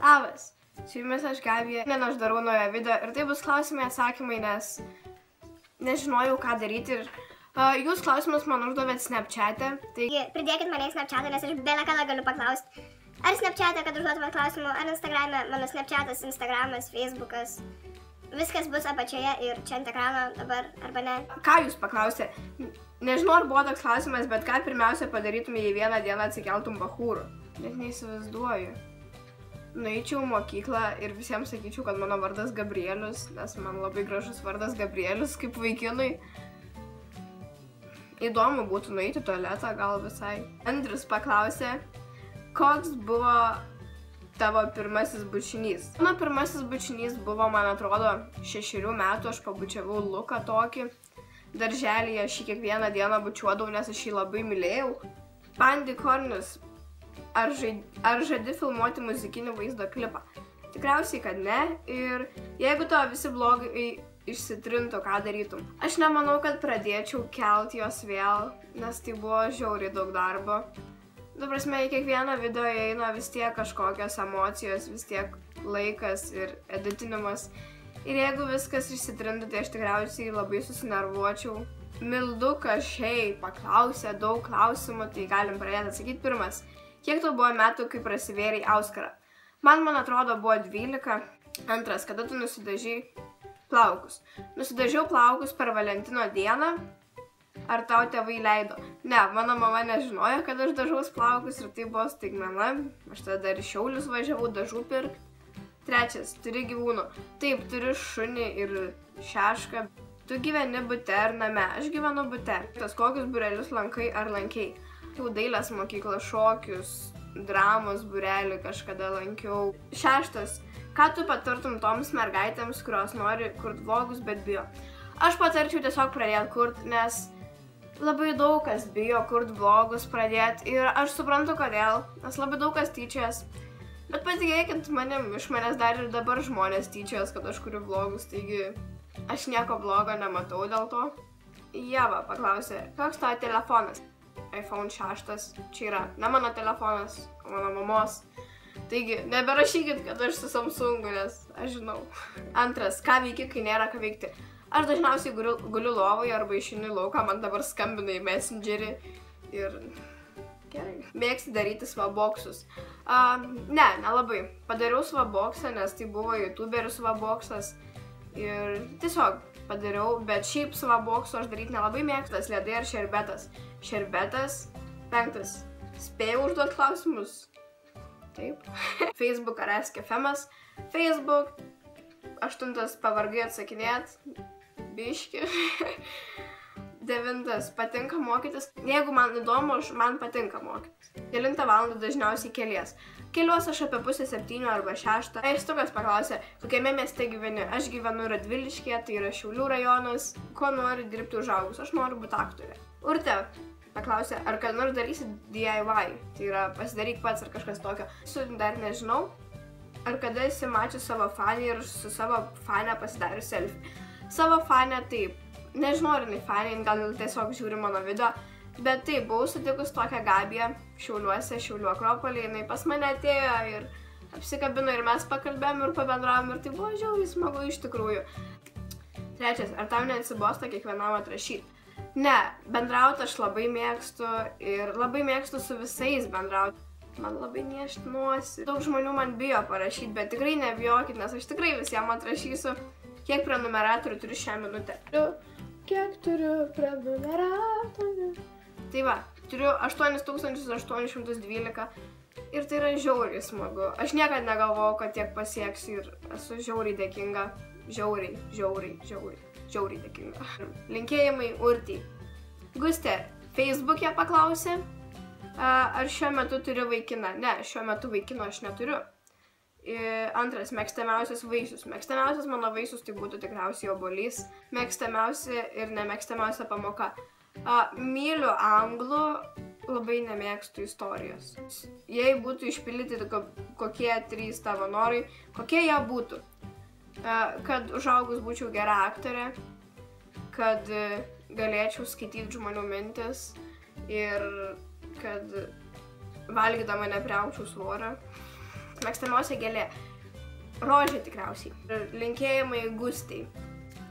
Labas, su jumis aš Gabija. Šiandien aš darau naują video ir tai bus klausimai atsakymai, nes nežinojau ką daryti ir jūs klausimus man uždavėt Snapchat'e. Taigi pridėkit mane į Snapchat'ą, nes aš bele kada galiu paklausti. Ar Snapchat'e, kad užduotumėt klausimų, ar Instagram'e, mano Snapchat'as, Instagram'as, Facebook'as. Viskas bus apačioje ir čia ant ekrano dabar, arba ne. Ką jūs paklausė? Nežinau, ar buvo toks klausimas, bet ką pirmiausia padarytum, jei vieną dieną atsikeltum bachūru? Net neįsivaizduoju. Nueičiau į mokyklą ir visiems sakyčiau, kad mano vardas Gabrielius, nes man labai gražus vardas Gabrielius kaip vaikinui. Įdomu būtų nueiti į tualetą gal visai. Andrius paklausė, koks buvo tavo pirmasis bučinys. Mano pirmasis bučinys buvo, man atrodo, 6 metų, aš pabučiavau Luką tokį. Darželyje aš jį kiekvieną dieną bučiuodavau, nes aš jį labai mylėjau. Pandy Cornius, ar žadi filmuoti muzikinį vaizdo klipą? Tikriausiai, kad ne. Ir jeigu tavo visi blogai išsitrintų, ką darytum? Aš nemanau, kad pradėčiau kelti jos vėl, nes tai buvo žiauriai daug darbo. Ta prasme, į kiekvieną video įeina vis tiek kažkokios emocijos, vis tiek laikas ir editinimas. Ir jeigu viskas išsitrintų, tai aš tikriausiai labai susinervuočiau. Mildukas šiai paklausė daug klausimų, tai galim pradėti atsakyti. Pirmas, kiek tau buvo metų, kai prasivėrei auskarą? Man atrodo, buvo 12. Antras, kada tu nusidažei plaukus? Nusidažiau plaukus per Valentino dieną. Ar tau tėvai leido? Ne, mano mama nežinojo, kad aš dažaus plaukus ir tai buvo staigmena. Aš tada dar į Šiaulius važiavau dažų pirkti. Trečias, turi gyvūnų. Taip, turiu šunį ir šešką. Tu gyveni bute ar name? Aš gyvenu bute. Kokius būrelius lankai ar lankei? Jau dailės mokyklą, šokius, dramos būrelį kažkada lankiau. Šeštas, ką tu patartum toms mergaitėms, kurios nori kurt vlogus, bet bijo? Aš patarčiau tiesiog pradėti kurt, nes labai daug kas bijo kurt vlogus pradėti ir aš suprantu kodėl, nes labai daug kas tyčias. Bet patikėkit manim, iš manęs dar ir dabar žmonės tyčias, kad aš kuriu vlogus, taigi aš nieko blogo nematau dėl to. Ieva paklausė, koks tavo telefonas? iPhone 6, čia yra ne mano telefonas, o mano mamos. Taigi, neberašykit, kad aš su Samsungu, nes aš žinau. Antras, ką veiki, kai nėra ką veikti? Aš dažniausiai guliu lovoje arba išeinu į lauką, man dabar skambina į Messengerį ir gerai. Mėgsti daryti svaboksus? Ne, nelabai. Padariau svaboksą, nes tai buvo YouTuberių svaboksas ir tiesiog padariau, bet šiaip svabokso aš daryti nelabai mėgstas, ledai ar šerbetas. Šerbetas. Penktas. Spėjau užduoti klausimus? Taip. Facebook ar SKFM'as? Facebook. 8. Pavargai atsakinėt. Biški. 9. Patinka mokytis. Jeigu man įdomu, man patinka mokytis. 9 valandą dažniausiai kelies. Keliuos aš apie pusę 7 arba 6. Eistukas paklausė, kokiame mieste gyveni? Aš gyvenu Radviliškyje, tai yra Šiaulių rajonas. Ko nori dirbti užaugus? Aš noriu būti aktorė. Urte paklausė, ar kada nors darysi DIY? Tai yra pasidaryk pats ar kažkas tokio. Dar nežinau. Ar kada esi mačius savo fanį ir su savo fanę pasidarius selfie? Savo fanę taip. Nežinau, ar jinai fanė, gal tiesiog žiūri mano video. Bet taip, buvau sutikus tokią Gabiją Šiauliuose, Šiaulių Akropolį, jinai pas mane atėjo ir apsikabino ir mes pakalbėjom ir pabendravom ir tai buvo žiauriai smagu iš tikrųjų. Trečias, ar tau neatsibosta kiekvienam atrašyti? Ne, bendrauti aš labai mėgstu ir labai mėgstu su visais bendrauti. Man labai niežti nosį. Daug žmonių man bijo parašyti, bet tikrai nebijokit, nes aš tikrai visiems atrašysiu, kiek prenumeratorių turiu šią minutę. Kiek turiu prenumeratorių? Tai va, turiu 8812 ir tai yra žiauriai smagu. Aš niekad negalvojau, kad tiek pasieksiu ir esu žiauriai dėkinga. Žiauriai dėkinga. Linkėjimai Urtei. Gustė, Facebook'e paklausė, ar šiuo metu turiu vaikiną? Ne, šiuo metu vaikino aš neturiu. Antras, mėgstamiausias vaisius. Mėgstamiausias mano vaisius tai būtų tikriausiai obuolys. Mėgstamiausia ir nemėgstamiausia pamoka. Myliu anglų, labai nemėgstu istorijos. Jei būtų išpildyti kokie 3 tavo norai, kokie jie būtų? Kad užaugus būčiau gera aktorė, kad galėčiau skaityti žmonių mintis ir kad valgydama nepriaugčiau svorio. Mėgstamiausia gėlė. Rožė tikriausiai. Linkėjimai Gustei.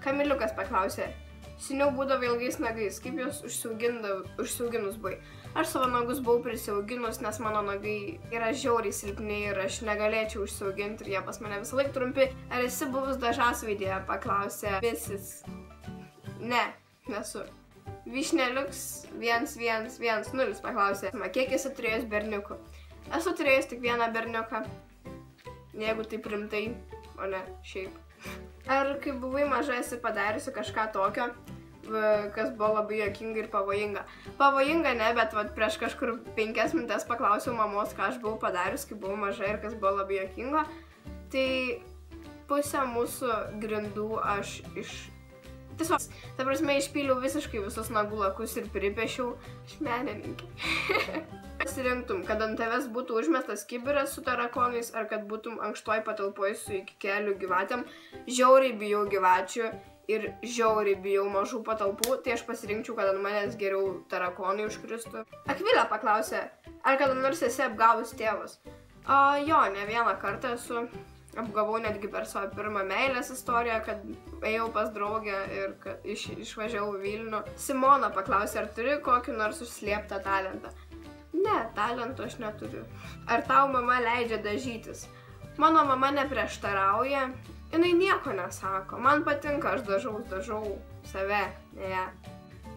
Kamiliukas paklausė. Seniau būdavo ilgais nagais, kaip jos užsiauginus buvai? Aš savo nagus buvau prisiauginus, nes mano nagai yra žiauriai silpni ir aš negalėčiau užsiauginti ir jie pas mane visą laiką trumpi. Ar esi buvus dažasvaidėje, paklausė Visis. Ne, nesu. Vyšneliuks 1110 paklausė. Kiek esi turėjęs berniukų? Esu turėjęs tik vieną berniuką, jeigu taip rimtai, o ne šiaip. Ar kai buvai maža esi padariusi kažką tokio, kas buvo labai juokinga ir pavojinga? Pavojinga ne, bet prieš kažkur 5 minutės paklausiau mamos, ką aš buvau padarius, kai buvau maža ir kas buvo labai juokinga. Tai pusę mūsų grindų aš tiesiog, ta prasme, išpyliau visiškai visus nagų lakus ir pripiešiau. Aš menininkė. Pasirinktum, kad ant tavęs būtų užmestas kibiras su tarakonais, ar kad būtum ankštoj patalpoj su iki kelių gyvatėm. Žiauriai bijau gyvačių ir žiauriai bijau mažų patalpų, tai aš pasirinkčiau, kad ant manęs geriau tarakonai užkristų. Akvilė paklausė, ar kada nors esi apgavus tėvus? Jo, ne vieną kartą esu. Apgavau netgi per savo pirmą meilės istoriją, kad ėjau pas draugę ir išvažiavau Vilnių. Simona paklausė, ar turi kokį nors užslėptą talentą? Ne, talento aš neturiu. Ar tau mama leidžia dažytis? Mano mama neprieštarauja, jinai nieko nesako. Man patinka, aš dažau save, ne ją.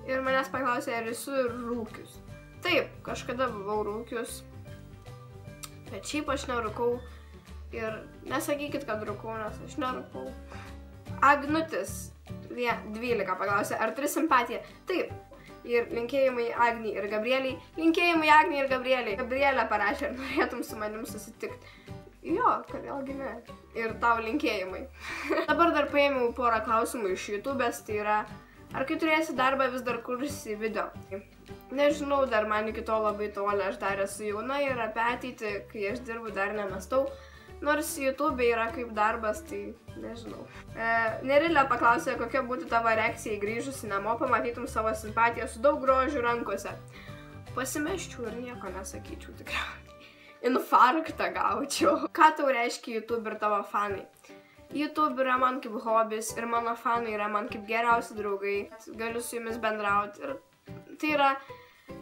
Ir manęs paklausė, ar esu rūkius. Taip, kažkada buvau rūkius, bet šiaip aš nerūkau. Ir nesakykit, kad rūkau, nes aš nerūkau. Agnutis 12 paklausė, ar turi simpatiją? Taip. Ir linkėjimai Agnei ir Gabrieliai. Linkėjimai Agnei ir Gabrieliai. Gabrielė parašė, ar norėtum su manim susitikti. Jo, kodėlgi ne. Ir tau linkėjimai. Dabar dar paėmiau porą klausimų iš YouTube'ės, tai yra, ar kai turėsi darbą vis dar kursi video? Nežinau, dar man iki to labai toli, aš dar esu jauna ir apie ateitį, kai aš dirbu, dar nemastau. Nors YouTube yra kaip darbas, tai nežinau. Nerilė paklausė, kokia būtų tavo reakcija grįžusi namo, pamatytum savo simpatiją su daug grožių rankose. Pasimeščiau ir nieko nesakyčiau tikriausiai. Infarktą gaučiau. Ką tau reiškia YouTube ir tavo fanai? YouTube yra man kaip hobis ir mano fanai yra man kaip geriausi draugai. Galiu su jumis bendrauti. Ir tai yra...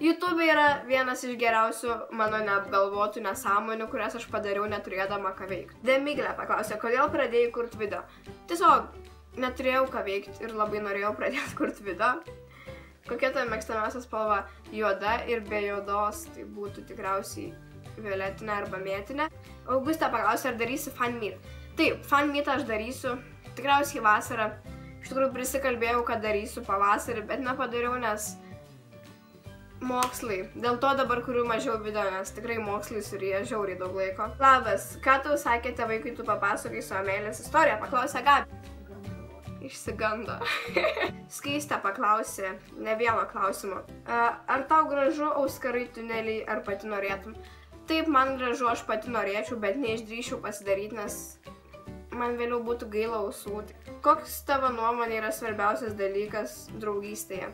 YouTube yra vienas iš geriausių mano neapgalvotų nesąmonių, kurias aš padariau neturėdama ką veikti. Demiglė paklausė, kodėl pradėjai kurti video? Tiesiog neturėjau ką veikti ir labai norėjau pradėti kurti video. Kokia ta mėgstamiausia spalva? Juoda ir be juodos, tai būtų tikriausiai violetinė arba mėtinė. Augustė paklausė, ar darysi fan meet? Taip, fan meet aš darysiu, tikriausiai vasarą. Iš tikrųjų prisikalbėjau, kad darysiu pavasarį, bet nepadariau, nes mokslai. Dėl to dabar kuriu mažiau video, nes tikrai mokslai surija žiauriai daug laiko. Labas, ką tau sakė tėvai, kai tu papasakai savo meilės istoriją? Paklausė Gabi. Išsigando. Skaistė paklausė ne vieno klausimo. Ar tau gražu auskarai tuneliai, ar pati norėtum? Taip, man gražu, aš pati norėčiau, bet neišdrįšiau pasidaryti, nes man vėliau būtų gaila ausų. Koks tavo nuomonė yra svarbiausias dalykas draugystėje?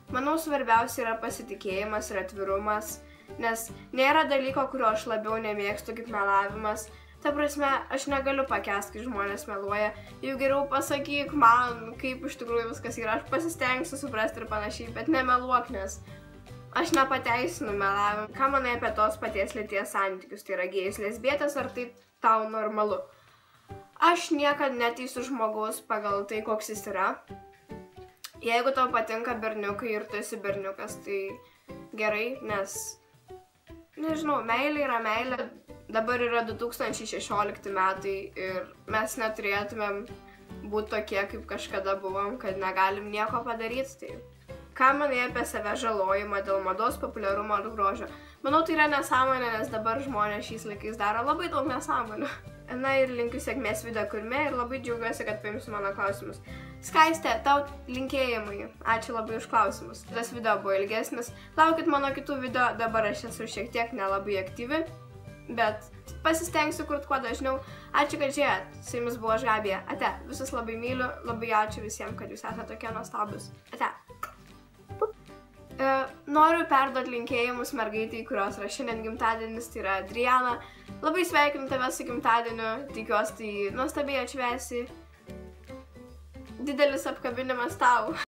Manau, svarbiausia yra pasitikėjimas ir atvirumas, nes nėra dalyko, kurio aš labiau nemėgstu kaip melavimas. Ta prasme, aš negaliu pakęsti, kai žmonės meluoja. Jau geriau pasakyk man, kaip iš tikrųjų viskas yra. Aš pasistengsiu suprasti ir panašiai, bet nemeluok, nes aš nepateisinu melavimą. Ką manai apie tos paties lyties santykius? Tai yra gėjus lesbietės, ar tai tau normalu? Aš niekad neteisiu žmogaus pagal tai, koks jis yra. Jeigu tau patinka berniukai ir tu esi berniukas, tai gerai, nes, nežinau, meilė yra meilė. Dabar yra 2016 metai ir mes neturėtumėm būti tokie, kaip kažkada buvom, kad negalim nieko padaryti. Tai ką manai apie save žalojimą dėl mados, populiarumo ar grožio? Manau, tai yra nesąmonė, nes dabar žmonės šiais laikais daro labai daug nesąmonių. Na ir linkiu sėkmės video kurme ir labai džiaugiuosi, kad paimsiu mano klausimus. Skaistė, tau linkėjimai. Ačiū labai už klausimus. Tas video buvo ilgesnis. Laukit mano kitų video, dabar aš esu šiek tiek nelabai aktyvi, bet pasistengsiu kurti kuo dažniau. Ačiū, kad žiūrėjot. Su jumis buvo aš, Gabija. Ate, visus labai myliu, labai ačiū visiems, kad jūs esate tokie nuostabūs. Ate. Noriu perduoti linkėjimus mergaitai, kurios yra šiandien gimtadienis, tai yra Adriana. Labai sveikinu tave su gimtadieniu, tikiuosi tai nuostabiai atšvęsi. Didelis apkabinimas tau.